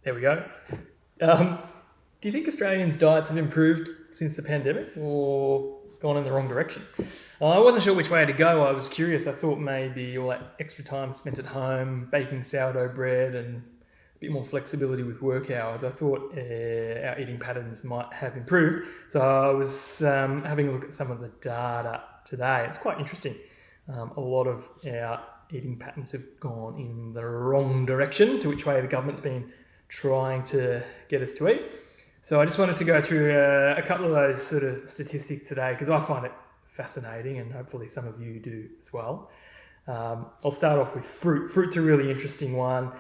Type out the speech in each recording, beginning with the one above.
There we go. Do you think Australians' diets have improved since the pandemic or gone in the wrong direction? I wasn't sure which way to go. I was curious. I thought maybe all that extra time spent at home, baking sourdough bread and a bit more flexibility with work hours, I thought our eating patterns might have improved. So I was having a look at some of the data today. It's quite interesting. A lot of our eating patterns have gone in the wrong direction, to which way the government's been trying to get us to eat. So I just wanted to go through a couple of those sort of statistics today because I find it fascinating and hopefully some of you do as well. I'll start off with fruit. Fruit's a really interesting one.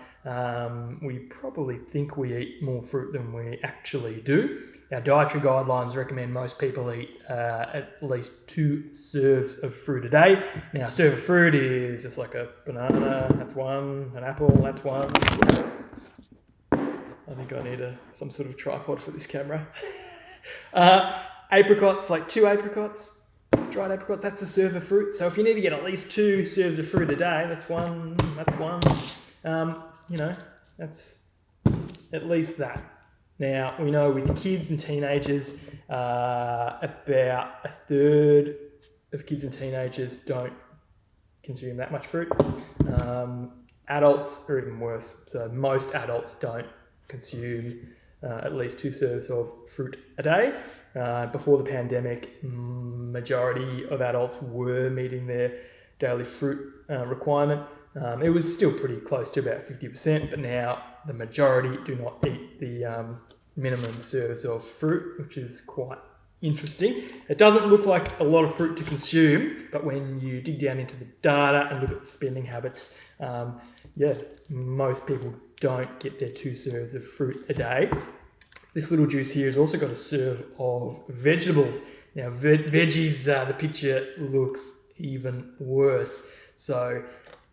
We probably think we eat more fruit than we actually do. Our dietary guidelines recommend most people eat at least 2 serves of fruit a day. Now, a serve of fruit is just like a banana, that's one, an apple, that's one. I think I need some sort of tripod for this camera. Apricots, like 2 apricots, dried apricots, that's a serve of fruit. So if you need to get at least 2 serves of fruit a day, that's one. That's at least that. Now, we know with kids and teenagers, about a third of kids and teenagers don't consume that much fruit. Adults are even worse. So most adults don't consume at least 2 serves of fruit a day. Before the pandemic, majority of adults were meeting their daily fruit requirement. It was still pretty close to about 50%, but now the majority do not eat the minimum serves of fruit, which is quite interesting. It doesn't look like a lot of fruit to consume, but when you dig down into the data and look at the spending habits, most people don't get their 2 serves of fruit a day. This little juice here has also got a serve of vegetables. Now, veggies, the picture looks even worse. So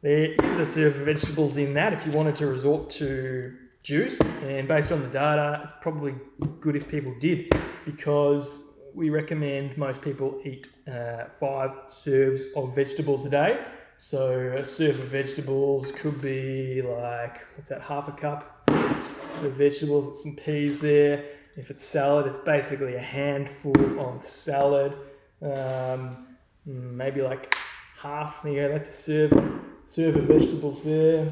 there is a serve of vegetables in that if you wanted to resort to juice. And based on the data, it's probably good if people did, because we recommend most people eat 5 serves of vegetables a day. So a serve of vegetables could be like, what's that, half a cup of vegetables, some peas there. If it's salad, it's basically a handful of salad. Maybe like half, that's a serve of vegetables there.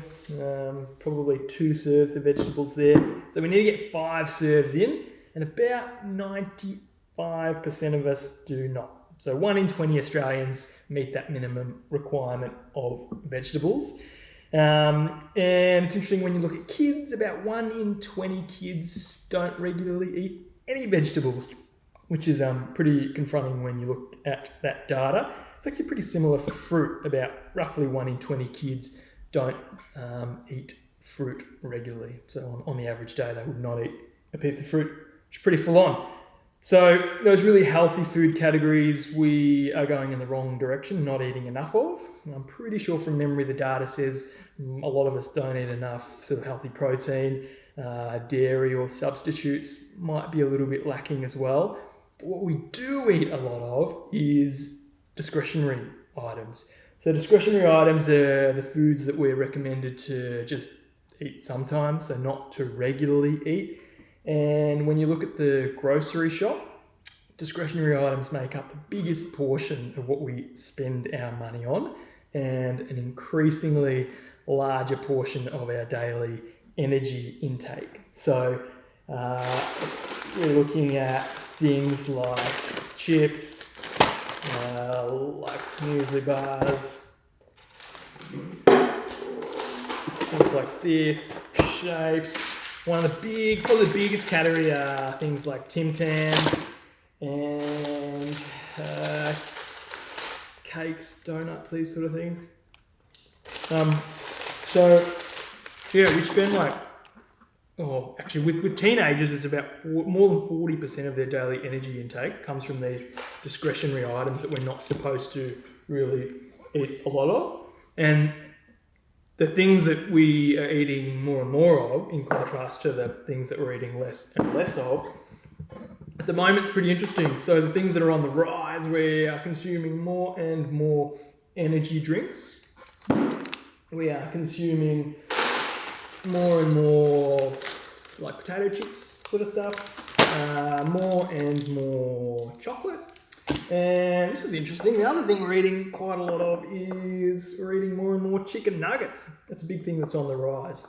Probably 2 serves of vegetables there. So we need to get 5 serves in, and about 95% of us do not. So 1 in 20 Australians meet that minimum requirement of vegetables. And it's interesting when you look at kids, about 1 in 20 kids don't regularly eat any vegetables, which is pretty confronting when you look at that data. It's actually pretty similar for fruit. About roughly 1 in 20 kids don't eat fruit regularly. So on the average day, they would not eat a piece of fruit, which is pretty full on. So those really healthy food categories we are going in the wrong direction, not eating enough of. I'm pretty sure from memory the data says a lot of us don't eat enough sort of healthy protein. Dairy or substitutes might be a little bit lacking as well. But what we do eat a lot of is discretionary items. So discretionary items are the foods that we're recommended to just eat sometimes, so not to regularly eat. And when you look at the grocery shop, discretionary items make up the biggest portion of what we spend our money on, and an increasingly larger portion of our daily energy intake. So we're looking at things like chips, like muesli bars, things like this, shapes. Probably the biggest category are things like Tim Tams and cakes, donuts, these sort of things. We spend with teenagers, it's about more than 40% of their daily energy intake comes from these discretionary items that we're not supposed to really eat a lot of. And the things that we are eating more and more of, in contrast to the things that we're eating less and less of, at the moment it's pretty interesting. So the things that are on the rise, we are consuming more and more energy drinks. We are consuming more and more like potato chips sort of stuff. More and more chocolate. And this is interesting. The other thing we're eating quite a lot of is we're eating more and more chicken nuggets. That's a big thing that's on the rise.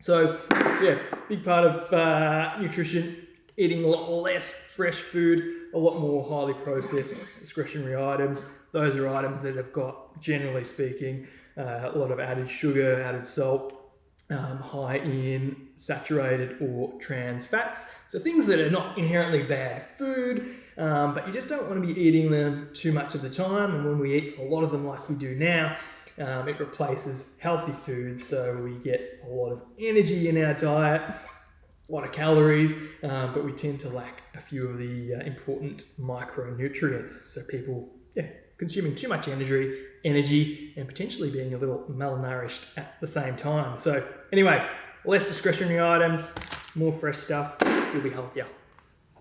So yeah, big part of nutrition, eating a lot less fresh food, a lot more highly processed discretionary items. Those are items that have got, generally speaking, a lot of added sugar, added salt, high in saturated or trans fats. So things that are not inherently bad food, but you just don't want to be eating them too much of the time. And when we eat a lot of them like we do now, it replaces healthy foods. So we get a lot of energy in our diet, a lot of calories, but we tend to lack a few of the important micronutrients. So people, consuming too much energy and potentially being a little malnourished at the same time. So anyway, less discretionary items, more fresh stuff, you'll be healthier.